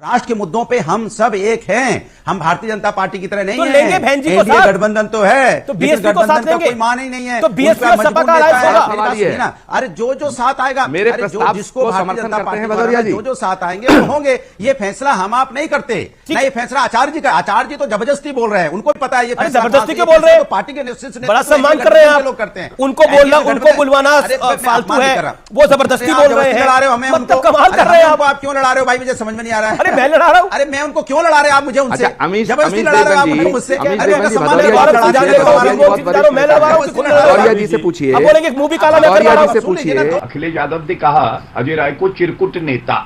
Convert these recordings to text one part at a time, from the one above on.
राष्ट्र के मुद्दों पे हम सब एक हैं। हम भारतीय जनता पार्टी की तरह नहीं तो है। लेंगे बहन जी को एनडीए साथ। गठबंधन तो है, तो लेकिन बीएसपी को साथ गठबंधन का लेंगे। कोई मान ही नहीं है। तो बीएसपी और सपा का अलायंस होगा। ना, अरे जो साथ आएगा, मेरे अरे प्रस्ताव जिसको को भारतीय समर्थन जनता करते हैं पार्टी भदौरिया जी। जो साथ आएंगे वो होंगे। ये फैसला हम आप नहीं करते ना, ये फैसला आचार्य जी का। आचार्य जी तो जबरदस्ती बोल रहे हैं, उनको भी पता है ये फैसला जबरदस्ती क्यों बोल रहे हैं? पार्टी के निश्चित बड़ा सम्मान कर रहे हैं आप। लोग करते हैं उनको बोलना, उनको बुलवाना फालतू है, वो जबरदस्ती बोल रहे हैं। लड़ा रहे हो हमें, मतलब कमाल कर रहे हैं आप क्यों लड़ा रहे हो भाई? मुझे समझ में नहीं आ रहा है। अरे मैं लड़ा रहा हूँ। अरे मैं उनको क्यों लड़ा रहे हैं आप? मुझे उनसे जबरदस्ती लड़ा रहे हो आप मुझसे। भदौरिया जी से पूछिए। अब बोलेंगे मूवी काला मैं करवा रहा हूं। से पूछिए। अखिलेश यादव ने कहा अजय राय को चिरकुट नेता,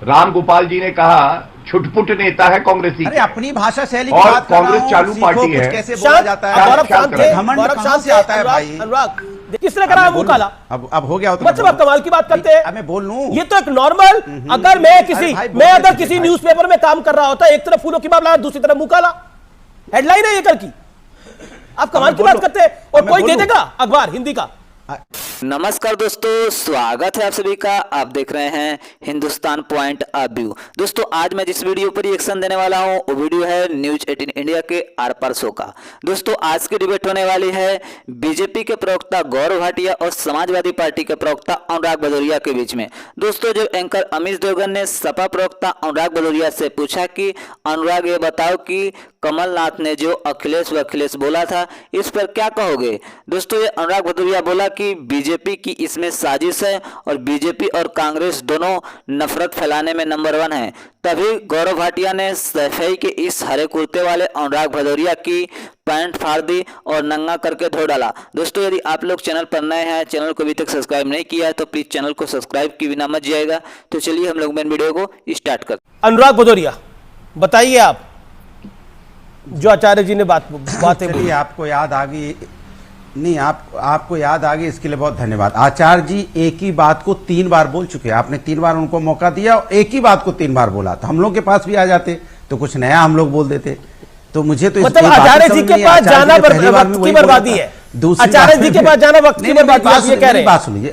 राम गोपाल जी ने कहा छुटपुट नेता है कांग्रेसी। अरे अपनी भाषा शैली की और बात कर रहा कांग्रेस हूं, चालू सीखो पार्टी कुछ है। कैसे बोला जाता है। गौरव शांत थे, घमंड गौरव कहां शांत से आता है भाई? अनुराग किसने करा मुंह काला? अब हो गया। मतलब आप कमाल की बात करते हैं। मैं बोल लूं, ये तो एक नॉर्मल, अगर मैं अगर किसी न्यूज़पेपर में काम कर रहा होता, एक तरफ फूलों की बात, दूसरी तरफ मुंह काला, हेडलाइन है ये कल की। आप कमाल की बात करते हैं और कोई दे देगा अखबार हिंदी का। नमस्कार दोस्तों, स्वागत है आप सभी का। आप देख रहे हैं हिंदुस्तान पॉइंट ऑफ व्यू। दोस्तों आज मैं जिस वीडियो पर रिएक्शन देने वाला हूं वो वीडियो है न्यूज 18 इंडिया के आर पार शो का। दोस्तों आज की डिबेट होने वाली है बीजेपी के प्रवक्ता गौरव भाटिया और समाजवादी पार्टी के प्रवक्ता अनुराग भदौरिया के बीच में। दोस्तों जो एंकर अमित देवगन ने सपा प्रवक्ता अनुराग भदौरिया से पूछा कि अनुराग ये बताओ कि कमलनाथ ने जो अखिलेश बोला था इस पर क्या कहोगे। दोस्तों ये अनुराग भदौरिया बोला कि बीजेपी की इसमें साजिश है और बीजेपी और कांग्रेस दोनों नफरत फैलाने में नंबर 1 है। तभी गौरव भाटिया ने सफाई के इस हरे कुर्ते वाले अनुराग भदौरिया की पैंट फाड़ दी और नंगा करके धो डाला। दोस्तों यदि आप लोग चैनल पर नए हैं, चैनल को अभी तक सब्सक्राइब नहीं किया है तो प्लीज चैनल को सब्सक्राइब किए बिना मत जाइएगा। तो चलिए हम लोग मेन वीडियो को स्टार्ट करते हैं। अनुराग भदौरिया बताइए आप, जो आचार्य जी ने बातें बोली आपको याद आ गई नहीं? आपको याद आ गई, इसके लिए बहुत धन्यवाद। आचार्य जी एक ही बात को 3 बार बोल चुके हैं। आपने 3 बार उनको मौका दिया और एक ही बात को 3 बार बोला। तो हम लोग के पास भी आ जाते तो कुछ नया हम लोग बोल देते। तो मुझे तो मतलब आचार्य जी के पास जाना वक्त की बर्बादी है। आचार्य जी के पास जाना वक्त की बर्बादी है, ये कह रहे हैं। बात सुनिए।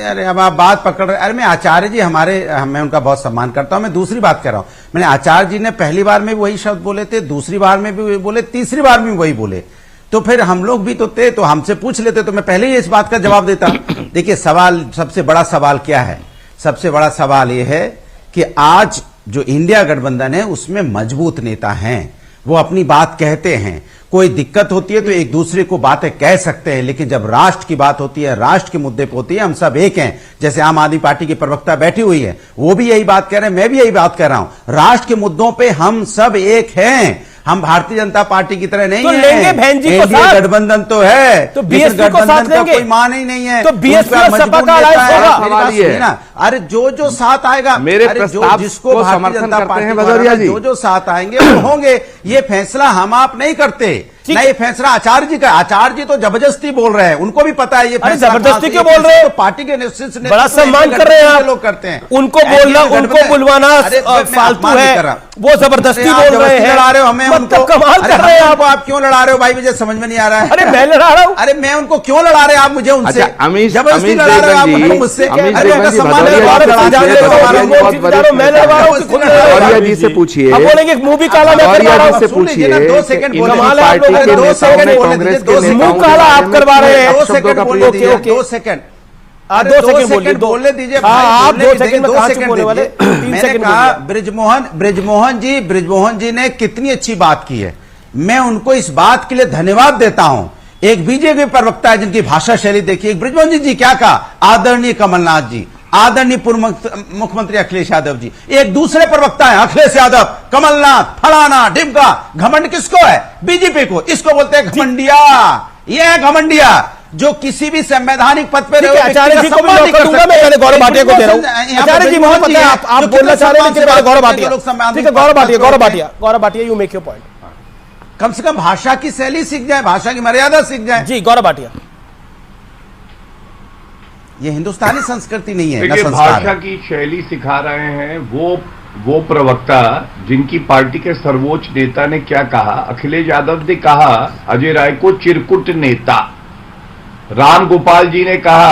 अरे अब आप बात पकड़ रहे। अरे मैं आचार्य जी मैं उनका बहुत सम्मान करता हूं। मैं दूसरी बात कर रहा हूं। मैंने आचार्य जी ने पहली बार में भी वही शब्द बोले थे, दूसरी बार में भी वही बोले, तीसरी बार में वही बोले। तो फिर हम लोग भी तो थे, तो हमसे पूछ लेते तो मैं पहले ही इस बात का जवाब देता। देखिए सवाल, सबसे बड़ा सवाल क्या है? सबसे बड़ा सवाल यह है कि आज जो इंडिया गठबंधन है उसमें मजबूत नेता हैं, वो अपनी बात कहते हैं। कोई दिक्कत होती है तो एक दूसरे को बातें कह सकते हैं, लेकिन जब राष्ट्र की बात होती है, राष्ट्र के मुद्दे पे होती है, हम सब एक हैं। जैसे आम आदमी पार्टी की प्रवक्ता बैठी हुई है, वो भी यही बात कह रहे हैं, मैं भी यही बात कर रहा हूं। राष्ट्र के मुद्दों पे हम सब एक हैं। हम भारतीय जनता पार्टी की तरह नहीं तो है। लेंगे बहन जी को साथ। गठबंधन तो है, तो बीएसपी को साथ लेंगे। कोई मान ही नहीं है। तो बीएसपी और सपा का अलायंस होगा। अरे जो साथ आएगा, मेरे प्रस्ताव जिसको को भारतीय समर्थन जनता करते पार्टी हैं भदौरिया जी। जो साथ आएंगे वो होंगे। ये फैसला हम आप नहीं करते ना, ये फैसला आचार्य जी का। आचार्य जी तो जबरदस्ती बोल रहे हैं, उनको भी पता है ये फैसला जबरदस्ती क्यों बोल रहे हैं? पार्टी के निश्चित बड़ा सम्मान कर रहे हैं लोग करते हैं। उनको बोलना, उनको बुलवाना फालतू है, वो जबरदस्ती बोल रहे हैं। लड़ा रहे हो हमें, मतलब कमाल कर रहे हैं आप क्यों लड़ा रहे हो भाई? मुझे समझ में नहीं आ रहा है। अरे मैं लड़ा रहा हूँ। अरे मैं उनको क्यों लड़ा रहे हैं आप? मुझे उनसे जबरदस्ती लड़ा रहे हो आप मुझसे। भदौरिया जी से पूछिए। अब बोलेंगे मूवी काला मैं करवा रहा हूं। से पूछिए। 2 सेकंड कमाल है, आप लोग 2 सेकंड कांग्रेस के मुंह काला आप करवा रहे हैं। 2 सेकंड बोलने दीजिए। 2 सेकंड 2 सेकंड बोलने दीजिए। आप 2 सेकंड में कहां से बोलने वाले? 3 मैंने सेकंड कहा ब्रिजमोहन जी ने कितनी अच्छी बात की है। मैं उनको इस बात के लिए धन्यवाद देता हूं। एक बीजेपी प्रवक्ता है जिनकी भाषा शैली देखिए। ब्रिजमोहन जी क्या कहा? आदरणीय कमलनाथ जी, आदरणीय पूर्व मुख्यमंत्री अखिलेश यादव जी। एक दूसरे प्रवक्ता है अखिलेश यादव, कमलनाथ, फलाना ढिमका। घमंड किसको है? बीजेपी को। इसको बोलते हैं घमंडिया। ये है घमंडिया जो किसी भी संवैधानिक पद पे रहे। आचार्य जी को भी मौका दूंगा, मैं पहले गौरव भाटिया को दे रहा हूं। आचार्य जी मोहन जी आप बोलना चाह रहे हैं, लेकिन पहले गौरव भाटिया। ठीक है Gaurav Bhatia you make your point. कम से कम भाषा की शैली सीख जाए, भाषा की मर्यादा सीख जाए। जी गौरव भाटिया। ये हिंदुस्तानी संस्कृति नहीं है, देखिए भाषा की शैली सिखा रहे हैं वो प्रवक्ता जिनकी पार्टी के सर्वोच्च नेता ने क्या कहा। अखिलेश यादव ने कहा अजय राय को चिरकुट नेता, राम गोपाल जी ने कहा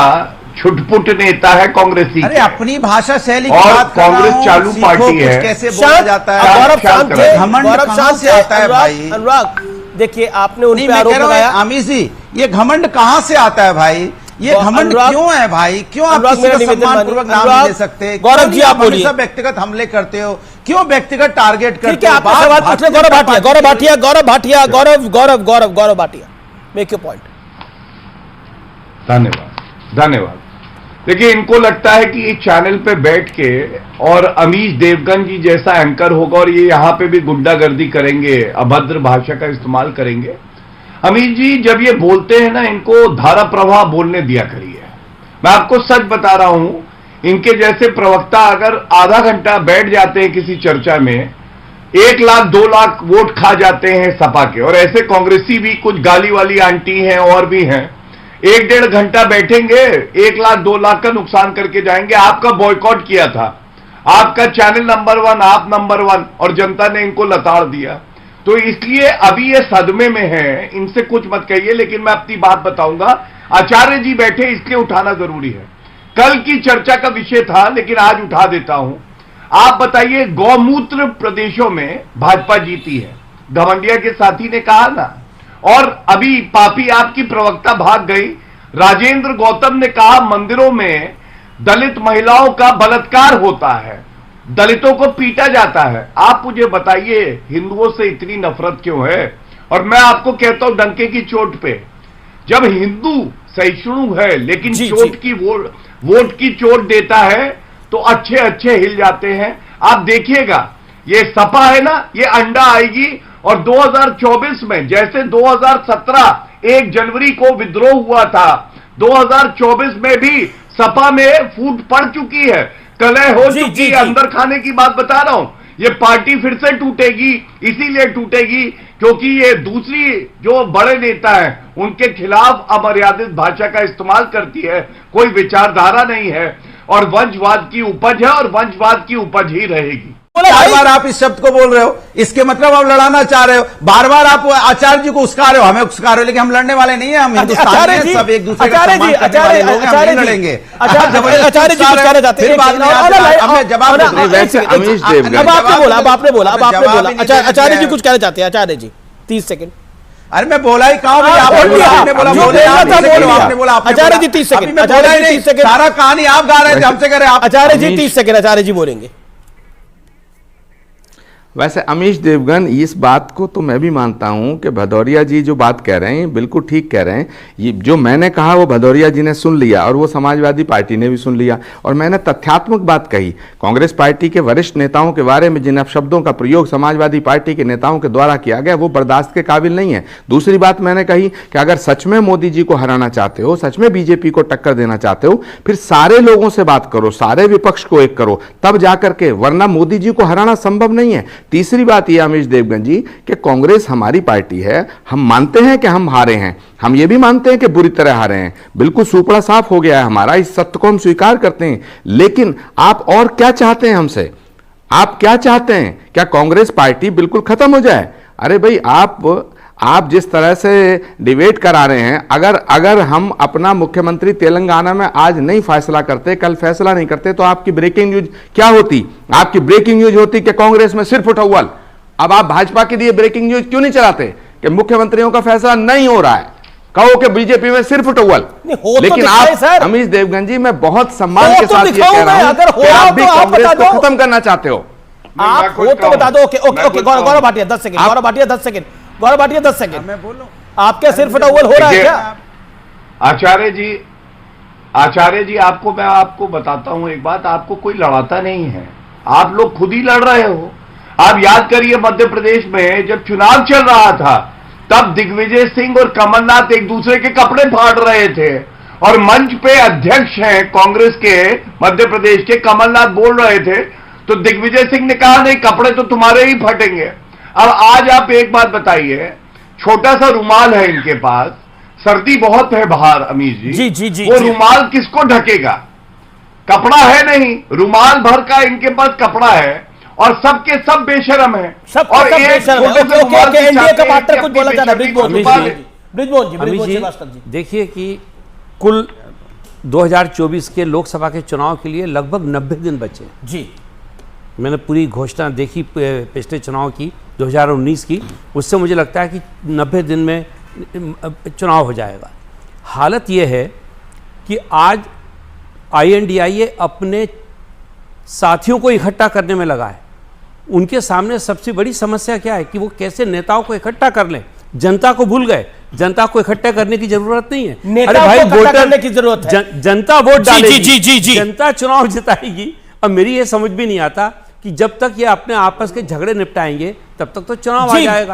छुटपुट नेता है कांग्रेसी अरे के। अपनी भाषा शैली की और बात कर रहा कांग्रेस हूं, चालू सीखो पार्टी कुछ है। कैसे बोला शांत, जाता अब है। गौरव क्या शांत कर थे, रहे हैं? घमंड गौरव कहां शांत से थे, आता है भाई? अनुराग देखिए आपने उन नहीं, पे मैं आरोप कह रहा हूं, लगाया। अमीश जी, ये घमंड कहां से आता है भाई? ये घमंड अनुराग- क्यों है भाई? क्यों आप अनुराग, किसी मेरा का निवेदन सम्मानपूर्वक मानिए। नाम अनुराग, नहीं ले सकते? गौरव क्यों जी, नहीं आप बोलिए। हमेशा व्यक्तिगत हमले करते हो? क्यों व्यक्तिगत टारगेट करते हो? ठीक है, आपने बात सवाल पूछ लिया। Gaurav Bhatia, Gaurav Bhatia, Gaurav Bhatia, Gaurav Bhatia, make your point. धन्यवाद, धन्यवाद। देखिए, इनको लगता है कि इस चैनल पे बैठ के और अमीश देवगन जी जैसा एंकर होगा और ये यहाँ पे भी गुंडागर्दी करेंगे, अभद्र भाषा का इस्तेमाल करेंगे। अमीश जी जब ये बोलते हैं ना, इनको धारा प्रवाह बोलने दिया करिए। मैं आपको सच बता रहा हूं, इनके जैसे प्रवक्ता अगर आधा घंटा बैठ जाते हैं किसी चर्चा में, 1 लाख 2 लाख वोट खा जाते हैं सपा के। और ऐसे कांग्रेसी भी कुछ गाली वाली आंटी हैं और भी हैं, 1-1.5 घंटा बैठेंगे, 1 लाख 2 लाख का नुकसान करके जाएंगे। आपका बॉयकॉट किया था, आपका चैनल नंबर 1, आप नंबर 1, और जनता ने इनको लताड़ दिया। तो इसलिए अभी ये सदमे में है, इनसे कुछ मत कहिए। लेकिन मैं अपनी बात बताऊंगा, आचार्य जी बैठे इसलिए उठाना जरूरी है। कल की चर्चा का विषय था लेकिन आज उठा देता हूं। आप बताइए, गौमूत्र प्रदेशों में भाजपा जीती है, घमंडिया के साथी ने कहा ना। और अभी पापी आपकी प्रवक्ता भाग गई, राजेंद्र गौतम ने कहा मंदिरों में दलित महिलाओं का बलात्कार होता है, दलितों को पीटा जाता है। आप मुझे बताइए, हिंदुओं से इतनी नफरत क्यों है? और मैं आपको कहता हूं डंके की चोट पे, जब हिंदू सहिष्णु है लेकिन चोट की वोट की चोट देता है तो अच्छे अच्छे हिल जाते हैं। आप देखिएगा, ये सपा है ना, ये अंडा आएगी। और 2024 में जैसे 2017 1 जनवरी को विद्रोह हुआ था, 2024 में भी सपा में फूट पड़ चुकी है, कलह हो चुकी है। अंदर खाने की बात बता रहा हूं, ये पार्टी फिर से टूटेगी। इसीलिए टूटेगी क्योंकि ये दूसरी जो बड़े नेता हैं उनके खिलाफ अमर्यादित भाषा का इस्तेमाल करती है, कोई विचारधारा नहीं है और वंशवाद की उपज है और वंशवाद की उपज ही रहेगी। बार बार आप इस शब्द को बोल रहे हो, इसके मतलब आप लड़ाना चाह रहे हो। बार बार आप आचार्य जी को उस्का रहे हो, हमें उस्का रहे हो, लेकिन हम लड़ने वाले नहीं है। हम हिंदुस्तानी हैं, सब एक दूसरे का सम्मान करने वाले लोग हैं, हम नहीं लड़ेंगे। आचार्य जी कुछ कहना चाहते हैं, फिर बाद में हमें जवाब दो। वैसे अमीश देवगन, अब आपने बोला, अब आपने बोला, अब आपने बोला। आचार्य जी कुछ कहना चाहते हैं, आचार्य जी 30 सेकंड। अरे मैं बोला ही कहा, आपने बोला, आपने बोला, आचार्य जी 30 सेकंड, आचार्य जी 30 सेकंड। सारा कहानी आप गा रहे थे, हमसे कह रहे आप। आचार्य जी 30 सेकंड, आचार्य जी बोलेंगे। वैसे अमीश देवगन, इस बात को तो मैं भी मानता हूं कि भदौरिया जी जो बात कह रहे हैं बिल्कुल ठीक कह रहे हैं। ये जो मैंने कहा वो भदौरिया जी ने सुन लिया और वो समाजवादी पार्टी ने भी सुन लिया। और मैंने तथ्यात्मक बात कही, कांग्रेस पार्टी के वरिष्ठ नेताओं के बारे में जिन अपशब्दों का प्रयोग समाजवादी पार्टी के नेताओं के द्वारा किया गया वो बर्दाश्त के काबिल नहीं है। दूसरी बात मैंने कही कि अगर सच में मोदी जी को हराना चाहते हो, सच में बीजेपी को टक्कर देना चाहते हो, फिर सारे लोगों से बात करो, सारे विपक्ष को एक करो, तब जाकर के, वरना मोदी जी को हराना संभव नहीं है। तीसरी बात यह अमीश देवगन जी कि कांग्रेस हमारी पार्टी है, हम मानते हैं कि हम हारे हैं, हम ये भी मानते हैं कि बुरी तरह हारे हैं, बिल्कुल सुपड़ा साफ हो गया है हमारा, इस सत्य को हम स्वीकार करते हैं। लेकिन आप और क्या चाहते हैं हमसे? आप क्या चाहते हैं? क्या कांग्रेस पार्टी बिल्कुल खत्म हो जाए? अरे भाई, आप जिस तरह से डिबेट करा रहे हैं, अगर हम अपना मुख्यमंत्री तेलंगाना में आज नहीं फैसला करते, कल फैसला नहीं करते, तो आपकी ब्रेकिंग न्यूज क्या होती? आपकी ब्रेकिंग न्यूज होती कि कांग्रेस में सिर्फ उठौल। अब आप भाजपा के लिए ब्रेकिंग न्यूज क्यों नहीं चलाते कि मुख्यमंत्रियों का फैसला नहीं हो रहा है? कहो कि बीजेपी में सिर्फ उठौल। लेकिन आप अमीश देवगन जी, मैं बहुत सम्मान के साथ ये कह रहा हूं कि आप भी कांग्रेस को खत्म करना चाहते हो। आप हो तो बता दो। Okay, Gaurav Bhatia 10 second, Gaurav Bhatia 10 second, Gaurav Bhatia 10 second. मैं बोलूं, आपके सिर्फ टॉवल हो रहा है क्या? आचार्य जी, मैं आपको बताता हूं एक बात, आपको कोई लड़ाता नहीं है, आप लोग खुद ही लड़ रहे हो। आप याद करिए, मध्य प्रदेश में जब चुनाव चल रहा था तब दिग्विजय सिंह और कमलनाथ एक दूसरे के कपड़े फाड़ रहे थे और मंच पे अध्यक्ष हैं कांग्रेस के मध्य प्रदेश के, कमलनाथ बोल रहे थे तो दिग्विजय सिंह ने कहा नहीं, कपड़े तो तुम्हारे ही फटेंगे। अब आज आप एक बात बताइए, छोटा सा रुमाल है इनके पास, सर्दी बहुत है बाहर अमीर जी, वो रुमाल किसको ढकेगा? कपड़ा है नहीं, रुमाल भर का इनके पास कपड़ा है और सबके सब बेशरम है। और एनडीए का पार्टनर कुछ बोला था ना, ब्रिजमोहन जी, देखिए कि कुल 2024 के लोकसभा के चुनाव के लिए लगभग 90 दिन बचे। जी, मैंने पूरी घोषणा देखी पिछले चुनाव की 2019 की, उससे मुझे लगता है कि 90 दिन में चुनाव हो जाएगा। हालत ये है कि आज INDIA अपने साथियों को इकट्ठा करने में लगा है। उनके सामने सबसे बड़ी समस्या क्या है कि वो कैसे नेताओं को इकट्ठा कर लें। जनता को भूल गए, जनता को इकट्ठा करने की जरूरत नहीं है। नेताओं को इकट्ठा करने की जरूरत है। जनता वोट डालेगी, जी। जनता चुनाव जिताएगी। अब मेरी ये समझ भी नहीं आता कि जब तक ये अपने आपस के झगड़े निपटाएंगे तब तक तो चुनाव आ जाएगा।